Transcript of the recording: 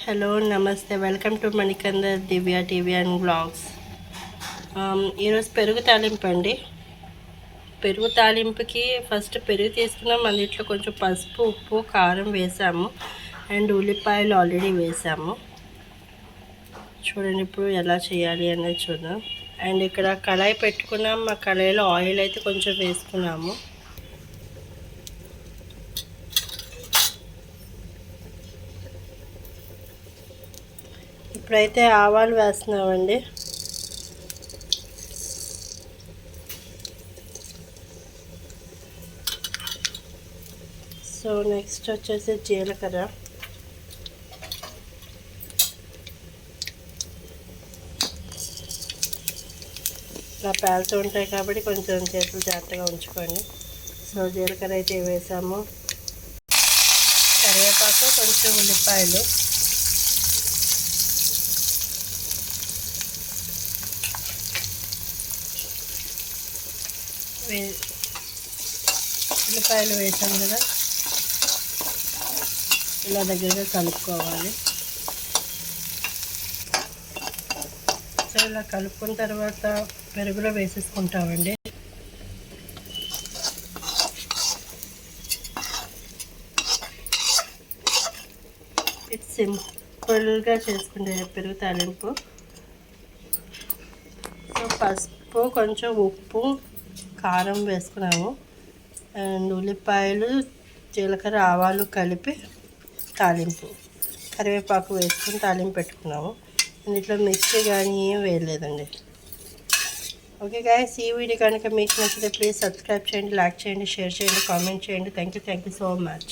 Hello నమస్తే, welcome to Manikanda Divya TV and blogs. ఈరోజు పెరుగు తాలింపు అండి. పెరుగు తాలింపుకి ఫస్ట్ పెరుగు తీసుకున్నాం, అందులో కొంచెం పసుపు, ఉప్పు, కారం వేసాము అండ్ ఉల్లిపాయలు ఆల్రెడీ వేసాము. చూడండి ఇప్పుడు ఎలా చేయాలి అనేది చూద్దాం. అండ్ ఇక్కడ కళాయి పెట్టుకున్నాం, ఆ కళాయిలో ఆయిల్ అయితే కొంచెం వేసుకున్నాము. ఇప్పుడైతే ఆవాలు వేస్తున్నామండి. సో నెక్స్ట్ వచ్చేసి జీలకర్ర, ఇలా పేలుతూ ఉంటాయి కాబట్టి కొంచెం చేతులు జాగ్రత్తగా ఉంచుకోండి. సో జీలకర్ర అయితే వేసాము, కరివేపాకు, కొంచెం ఉల్లిపాయలు, ఉల్లిపాయలు వేసాము కదా, ఇలా దగ్గరగా కలుపుకోవాలి. సో ఇలా కలుపుకున్న తర్వాత పెరుగులో వేసేసుకుంటామండి. ఇట్స్ సింపుల్గా చేసుకునే పెరుగు తాలింపు. సో పసుపు, కొంచెం ఉప్పు, కారం వేసుకున్నాము అండ్ ఉల్లిపాయలు, జీలకర్ర, ఆవాలు కలిపి తాలింపు, కరివేపాకు వేసుకుని తాలింపు పెట్టుకున్నాము. ఇందులో మిర్చి కానీ ఏం వేయలేదండి. ఓకే గైస్, ఈ వీడియో కనుక మీకు నచ్చితే ప్లీజ్ సబ్స్క్రైబ్ చేయండి, లైక్ చేయండి, షేర్ చేయండి, కామెంట్ చేయండి. Thank you so much.